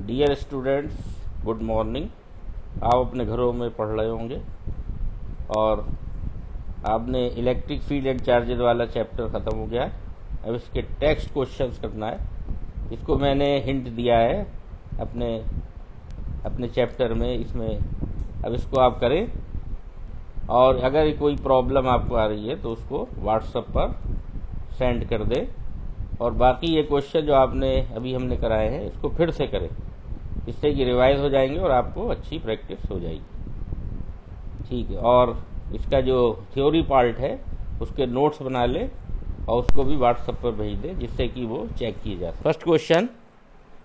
Dear students, good morning. आप अपने घरों में पढ़ रहे होंगे और आपने इलेक्ट्रिक फील्ड एंड चार्जेस वाला चैप्टर ख़त्म हो गया। अब इसके टेक्स्ट क्वेश्चंस करना है। इसको मैंने हिंट दिया है अपने अपने चैप्टर में, इसमें अब इसको आप करें और अगर कोई प्रॉब्लम आपको आ रही है तो उसको व्हाट्सएप पर सेंड कर दें। और बाकी ये क्वेश्चन जो आपने अभी हमने कराए हैं इसको फिर से करें, इससे कि रिवाइज हो जाएंगे और आपको अच्छी प्रैक्टिस हो जाएगी। ठीक है, और इसका जो थ्योरी पार्ट है उसके नोट्स बना ले और उसको भी व्हाट्सएप पर भेज दे जिससे कि वो चेक किए जा सके। First question,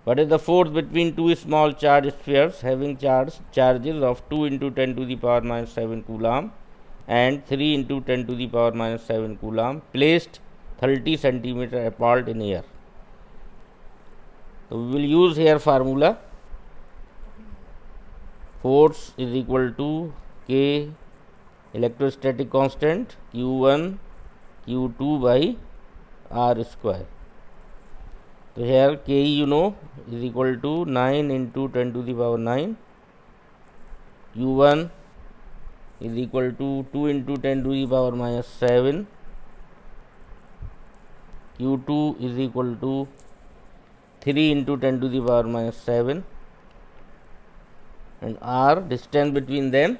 what is the force between two small charge spheres having charges of 2 × 10⁻⁷ coulomb and 3 × 10⁻⁷ coulomb placed 30 centimeter apart in air? So we will use here formula. Force is equal to K electrostatic constant Q1 Q2 by R square. So here K is equal to 9 × 10⁹. Q1 is equal to 2 × 10⁻⁷. Q2 is equal to 3 × 10⁻⁷, and R, distance between them,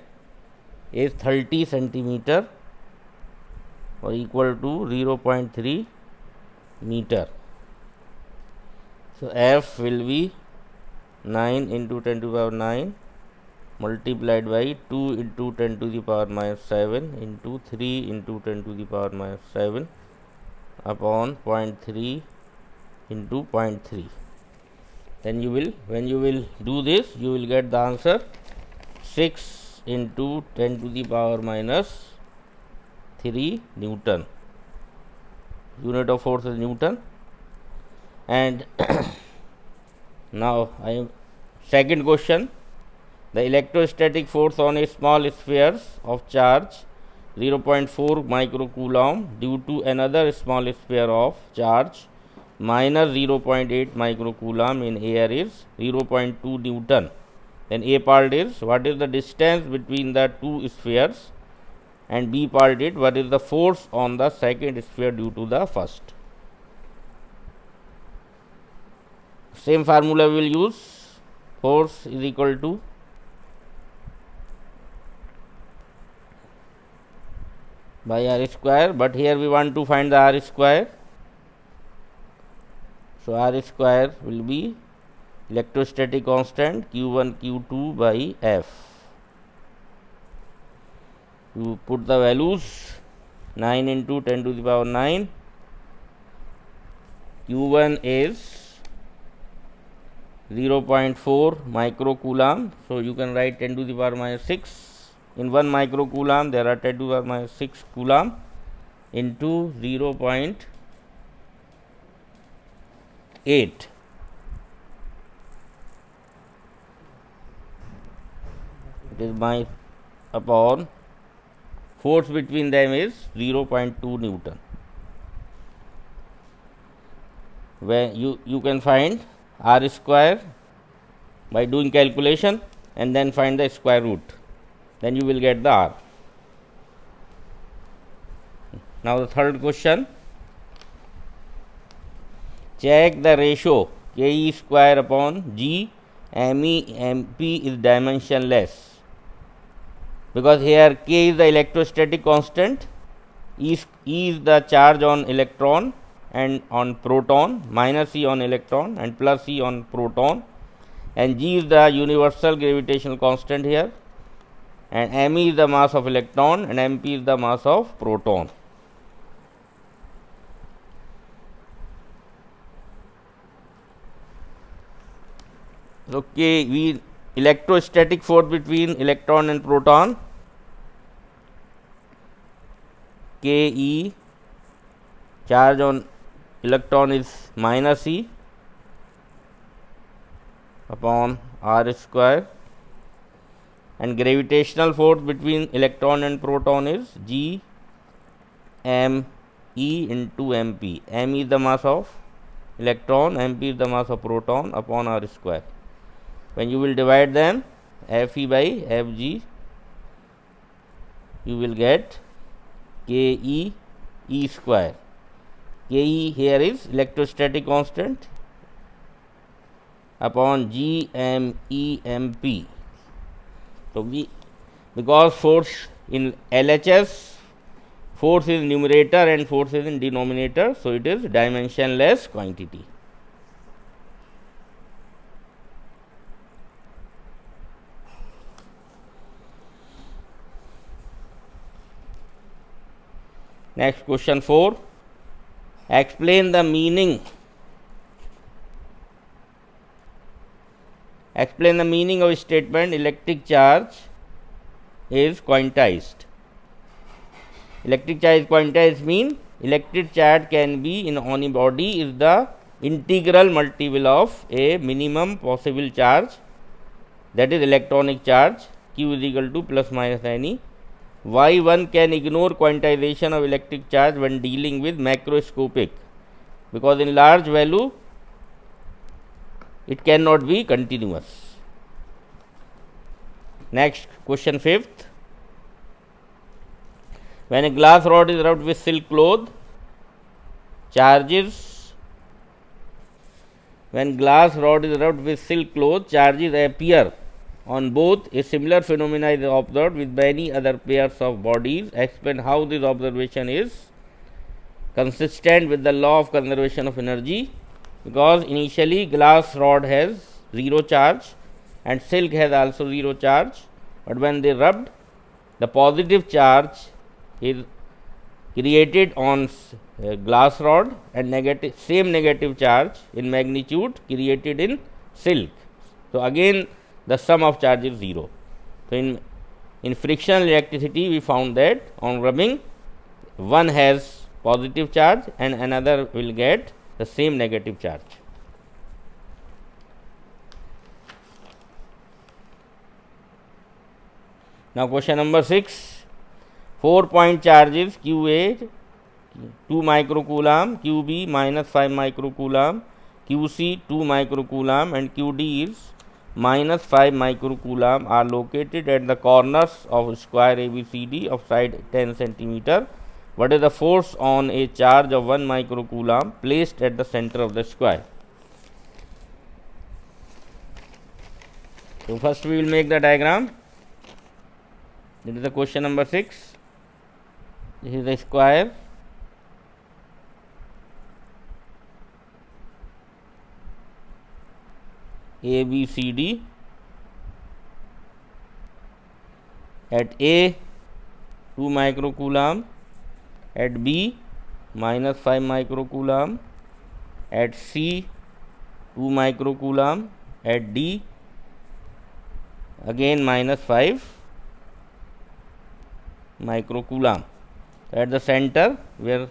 is 30 centimeter or equal to 0.3 meter. So F will be 9 × 10⁹ multiplied by 2 × 10⁻⁷ into 3 × 10⁻⁷ upon 0.3 into 0.3. Then when you will do this, you will get the answer 6 × 10⁻³ Newton. Unit of force is Newton. And now second question, the electrostatic force on a small sphere of charge 0.4 microcoulomb due to another small sphere of charge minus 0.8 microcoulomb in air is 0.2 Newton. Then A part is, what is the distance between the two spheres, and B part is, what is the force on the second sphere due to the first. Same formula we will use. Force is equal to by R square, but here we want to find the R square. So R square will be electrostatic constant Q1 Q2 by F. You put the values, 9 × 10⁹. Q1 is 0.4 microcoulomb, so you can write 10⁻⁶. In 1 microcoulomb there are 10⁻⁶ coulomb into 0.8. It is my upon force between them is 0.2 Newton. Where you can find R square by doing calculation and then find the square root, then you will get the R. Now the third question, check the ratio Ke square upon G Me MP is dimensionless, because here K is the electrostatic constant, E is the charge on electron and on proton, minus E on electron and plus E on proton, and G is the universal gravitational constant here, and Me is the mass of electron and MP is the mass of proton. So K, electrostatic force between electron and proton, Ke, charge on electron is minus E upon R square, and gravitational force between electron and proton is G M E into MP. M is the mass of electron, MP is the mass of proton upon R square. When you will divide them, Fe by Fg, you will get Ke E square. Ke here is electrostatic constant upon Gmemp. So because force in LHS, force is numerator and force is in denominator, so it is dimensionless quantity. Next, question 4. Explain the meaning. Explain the meaning of statement electric charge is quantized. Electric charge is quantized mean electric charge can be in on a body is the integral multiple of a minimum possible charge, that is electronic charge, Q is equal to plus minus any. Why one can ignore quantization of electric charge when dealing with macroscopic? Because in large value it cannot be continuous. Next, question 5th. When a glass rod is rubbed with silk cloth, charges. When glass rod is rubbed with silk cloth, charges appear on both. A similar phenomena is observed with many other pairs of bodies. Explain how this observation is consistent with the law of conservation of energy. Because initially glass rod has 0 charge and silk has also 0 charge, but when they rubbed, the positive charge is created on glass rod and same negative charge in magnitude created in silk. So again the sum of charge is 0. So in frictional electricity we found that on rubbing one has positive charge and another will get the same negative charge. Now question number 6. 4-point charges QA 2 microcoulomb, QB minus 5 microcoulomb, QC 2 microcoulomb and QD is minus 5 microcoulomb are located at the corners of square ABCD of side 10 centimeter. What is the force on a charge of 1 microcoulomb placed at the center of the square? So first we will make the diagram. This is the question number 6. This is the square. ABCD. At A 2 microcoulomb, at B minus 5 microcoulomb, at C 2 microcoulomb, at D again minus 5 microcoulomb. At the center where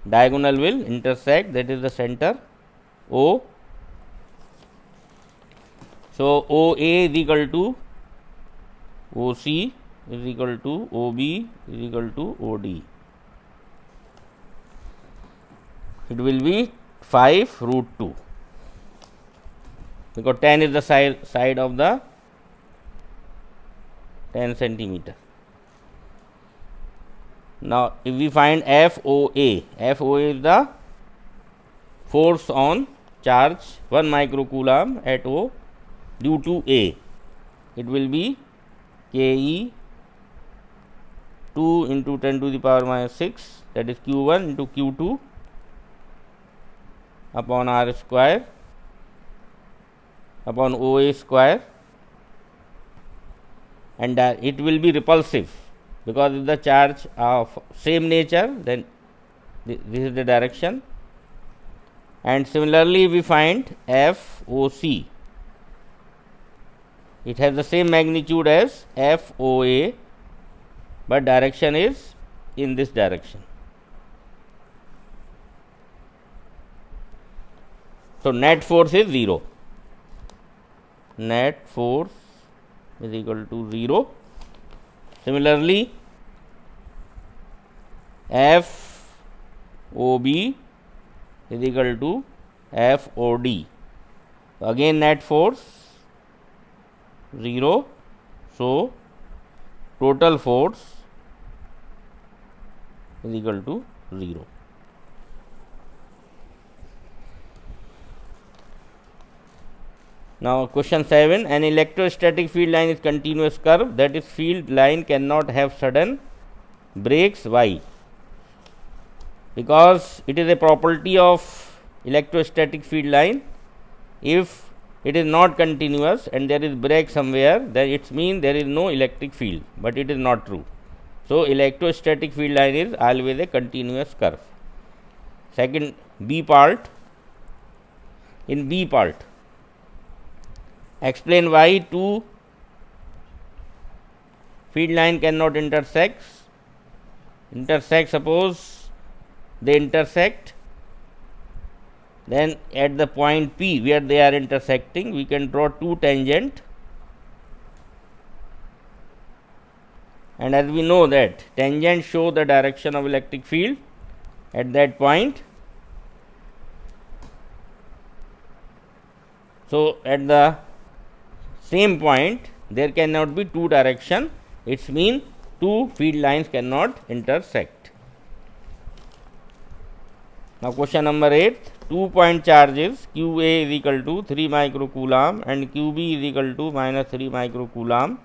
diagonal will intersect, that is the center O. So OA is equal to OC is equal to OB is equal to OD. It will be 5√2 because 10 is the side of the 10 centimeter. Now if we find FOA, FOA is the force on charge 1 microcoulomb at O due to A. It will be KE 2 into 10 to the power minus 6, that is Q1 into Q2 upon R square upon OA square, and it will be repulsive because if the charge of same nature, then this is the direction. And similarly we find FOC, it has the same magnitude as FOA, but direction is in this direction. So net force is 0. Net force is equal to 0. Similarly, FOB is equal to FOD. again net force 0, so total force is equal to 0. Now question 7, an electrostatic field line is continuous curve, that is field line cannot have sudden breaks. Why? Because it is a property of electrostatic field line, if it is not continuous and there is break somewhere, then it means there is no electric field, but it is not true. So electrostatic field line is always a continuous curve. Second, B part. In B part, explain why two field line cannot intersect. Suppose they intersect, then at the point P where they are intersecting, we can draw two tangent, and as we know that tangent show the direction of electric field at that point. So at the same point there cannot be two direction, it means two field lines cannot intersect. Now question number 8, 2 point charges QA is equal to 3 microcoulomb and QB is equal to minus 3 microcoulomb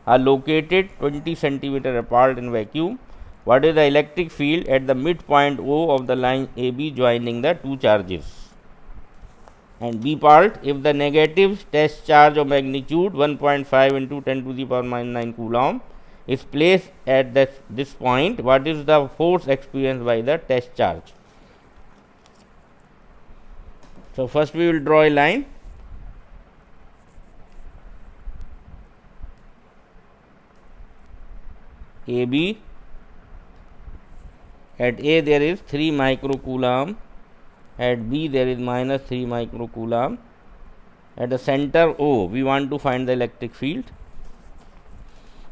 are located 20 centimeter apart in vacuum. What is the electric field at the midpoint O of the line AB joining the two charges? And B part, if the negative test charge of magnitude 1.5 into 10 to the power minus 9 coulomb is placed at this point, what is the force experienced by the test charge? So first we will draw a line. AB, at A there is 3 microcoulomb, at B there is minus 3 microcoulomb. At the center O, we want to find the electric field.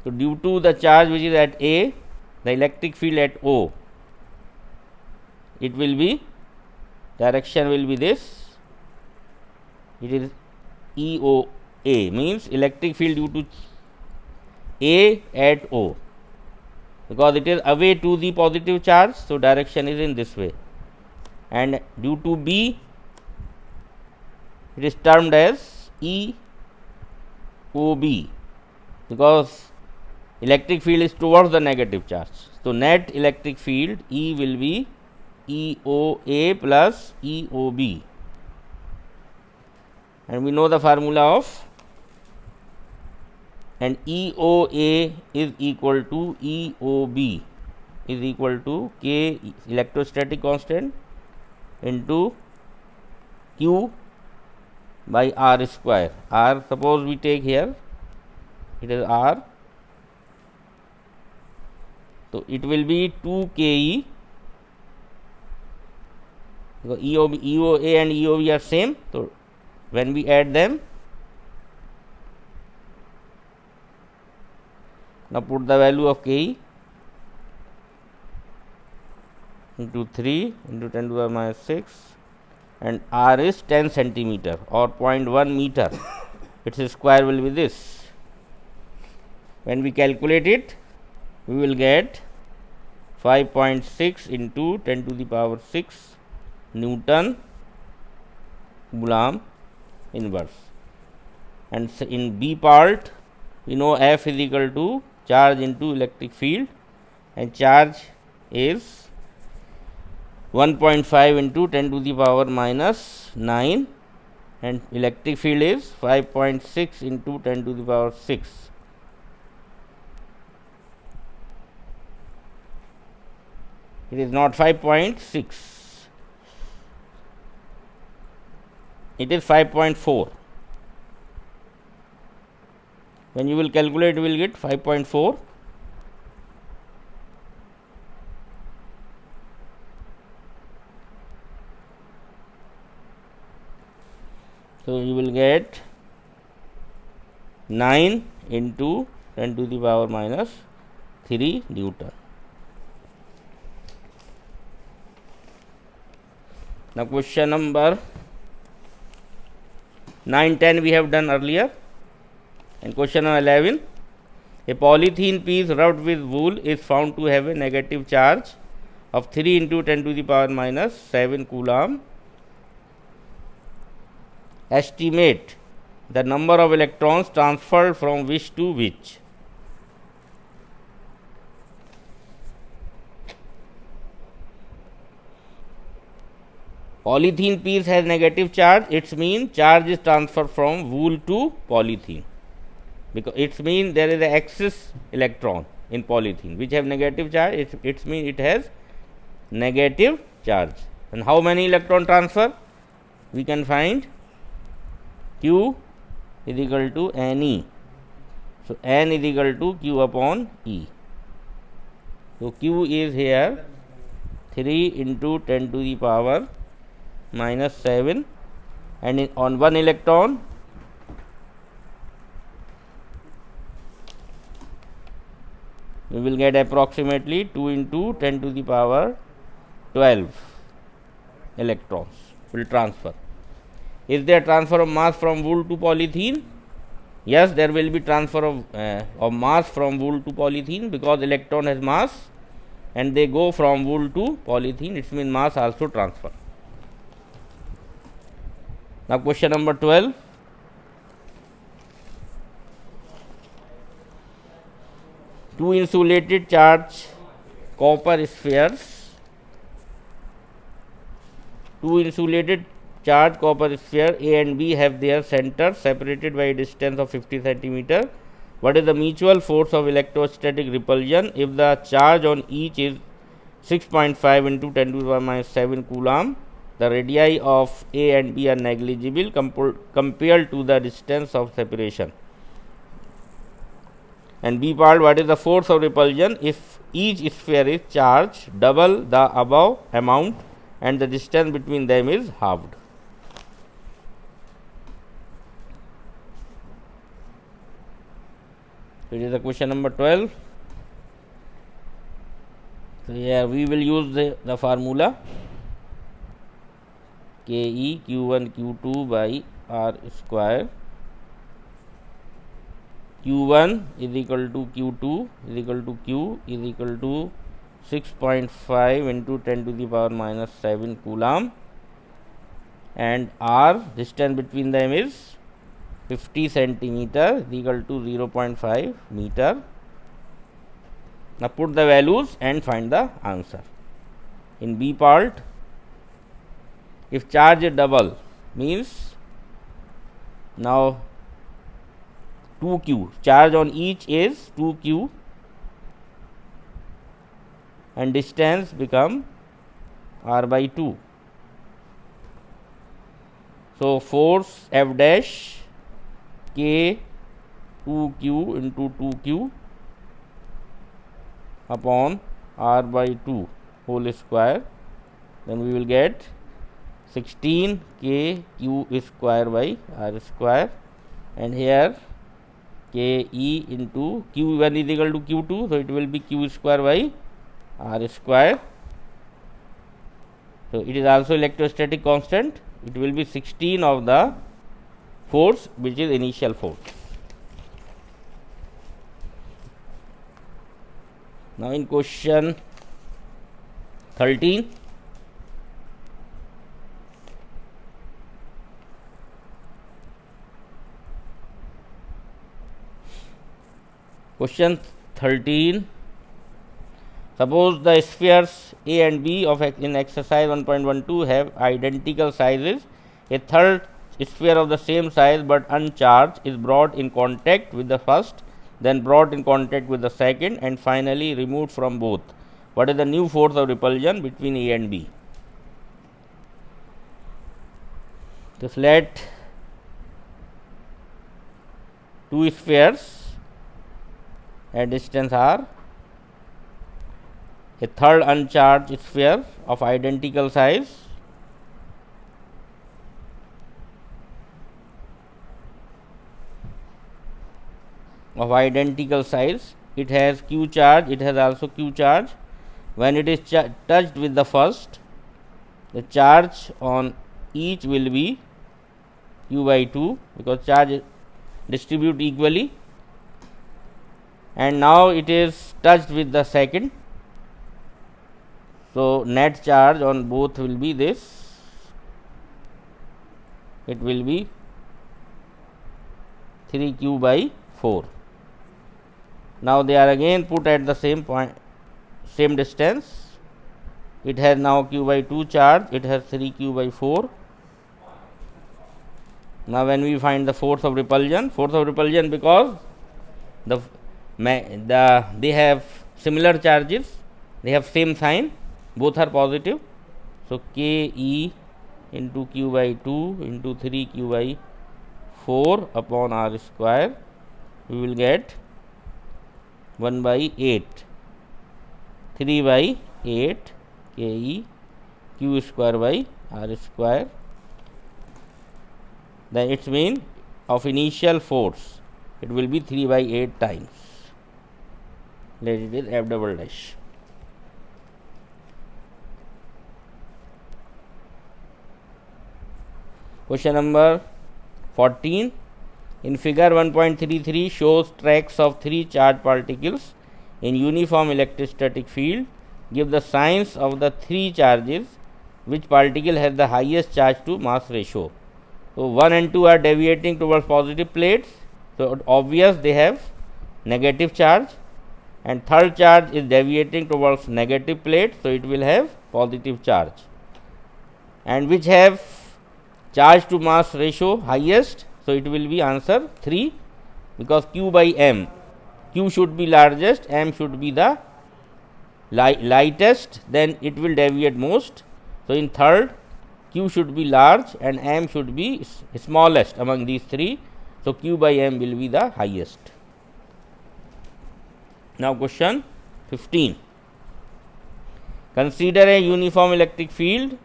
So due to the charge which is at A, the electric field at O, it will be, direction will be this, it is EOA, means electric field due to A at O, because it is away to the positive charge, so direction is in this way. And due to B, it is termed as EOB, because electric field is towards the negative charge. So net electric field E will be EOA plus EOB, and we know the formula of, and EOA is equal to EOB is equal to K electrostatic constant into Q by R square. R, suppose we take here, it is R, so it will be 2 KE, because EOA and EOB are same, so when we add them, now put the value of KE into 3 into 10 to the minus 6, and R is 10 centimeter or 0.1 meter, its square will be this. When we calculate it, we will get 5.6 into 10 to the power 6 Newton Coulomb inverse. And in B part, we know F is equal to charge into electric field, and charge is 1.5 into 10 to the power minus 9, and electric field is 5.6 into 10 to the power 6. It is not 5.6, it is 5.4. When you will calculate, you will get 5.4. So you will get 9 into 10 to the power minus 3 Newton. Now question number 9, 10 we have done earlier. And question number 11, a polythene piece rubbed with wool is found to have a negative charge of 3 into 10 to the power minus 7 coulomb. Estimate the number of electrons transferred from which to which. Polythene piece has negative charge, it means charge is transferred from wool to polythene, because it means there is an excess electron in polythene which have negative charge, it means it has negative charge. And how many electron transfer? We can find Q is equal to Ne. So, N is equal to Q upon E. So, Q is here 3 into 10 to the power minus 7, and on 1 electron we will get approximately 2 into 10 to the power 12 electrons will transfer. Is there transfer of mass from wool to polythene? Yes, there will be transfer of mass from wool to polythene, because electron has mass and they go from wool to polythene, it means mass also transfer. Now, question number 12. Two insulated charged copper spheres. Two insulated charged copper sphere A and B have their centers separated by a distance of 50 centimeter. What is the mutual force of electrostatic repulsion if the charge on each is 6.5 into 10 to the power minus 7 coulomb? The radii of A and B are negligible compared to the distance of separation. And B part, what is the force of repulsion if each sphere is charged double the above amount and the distance between them is halved? It is the question number 12. So, here we will use the formula Ke Q1 Q2 by R square. Q1 is equal to Q2 is equal to Q is equal to 6.5 into 10 to the power minus 7 coulomb, and R distance between them is 50 centimeter is equal to 0.5 meter. Now, put the values and find the answer. In B part, if charge is double, means now 2q, charge on each is 2q and distance become r by 2. So, force F dash K 2q into 2q upon r by 2 whole square, then we will get 16 K q square by r square, and here K E into Q1 is equal to Q2, so it will be Q square by R square. So, it is also electrostatic constant, it will be 16 of the force which is initial force. Now, in question 13, question 13, suppose the spheres A and B of in exercise 1.12 have identical sizes. A third sphere of the same size but uncharged is brought in contact with the first, then brought in contact with the second, and finally removed from both. What is the new force of repulsion between A and B? Just let two spheres at distance r, a third uncharged sphere of identical size it has q charge, it has also q charge. When it is touched with the first, the charge on each will be q by 2 because charge distribute equally, and now it is touched with the second. So net charge on both will be this, it will be 3q by 4. Now they are again put at the same point, same distance. It has now q by 2 charge, it has 3q by 4. Now when we find the force of repulsion because they have similar charges, they have same sign, both are positive. So Ke into q by 2 into 3q by 4 upon r square, we will get 1 by 8, 3 by 8 Ke q square by r square. Then its mean of initial force, it will be 3 by 8 times. Let it is F double dash. Question number 14. In figure 1.33 shows tracks of 3 charged particles in uniform electrostatic field. Give the signs of the 3 charges. Which particle has the highest charge to mass ratio? So 1 and 2 are deviating towards positive plates. So obvious they have negative charge, and third charge is deviating towards negative plate. So it will have positive charge. And which have charge to mass ratio highest? So it will be answer 3 because q by m, q should be largest, m should be the lightest, then it will deviate most. So in third, q should be large and m should be smallest among these 3. So q by m will be the highest. Now question 15. Consider a uniform electric field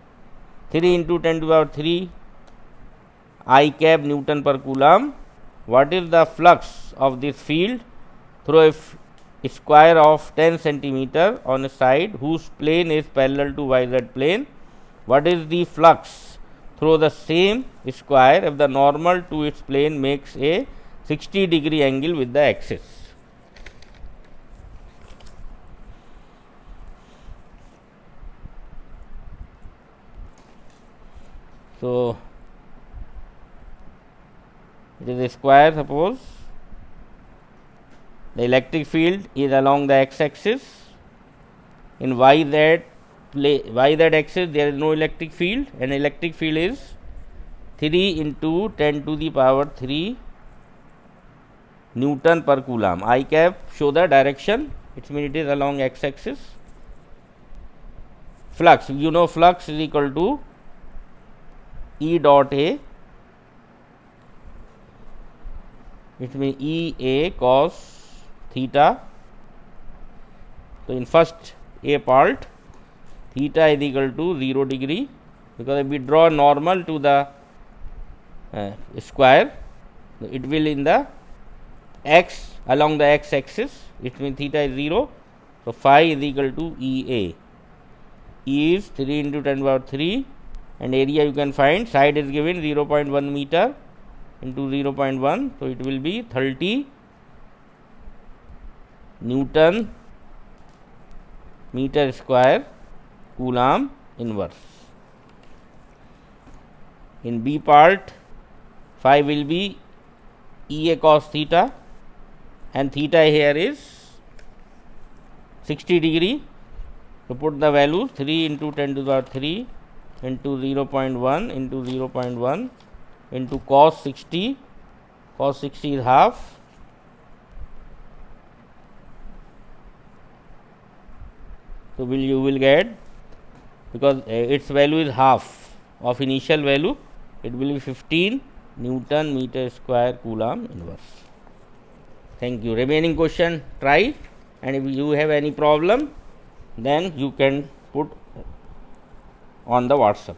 3 into 10 to the power 3 I cap Newton per Coulomb. What is the flux of this field through a square of 10 centimeter on a side whose plane is parallel to YZ plane? What is the flux through the same square if the normal to its plane makes a 60-degree angle with the axis? So it is a square. Suppose the electric field is along the x-axis. In YZ axis there is no electric field, and electric field is 3 into 10 to the power 3 Newton per Coulomb. I cap show the direction, it means it is along x-axis. Flux, you know flux is equal to E dot A, it means E A cos theta. So in first A part, theta is equal to 0 degree, because if we draw normal to the square, it will in the x along the x axis, it means theta is 0. So phi is equal to E A. E is 3 into 10 power 3, and area you can find, side is given 0.1 meter into 0.1, so it will be 30 Newton meter square Coulomb inverse. In B part, phi will be E A cos theta, and theta here is 60 degree. So put the value 3 into 10 to the power 3 into 0.1 into 0.1 into cos 60. Cos 60 is half. So you will get, because its value is half of initial value, it will be 15 Newton meter square Coulomb inverse. Thank you. Remaining question try, and if you have any problem, then you can put on the WhatsApp.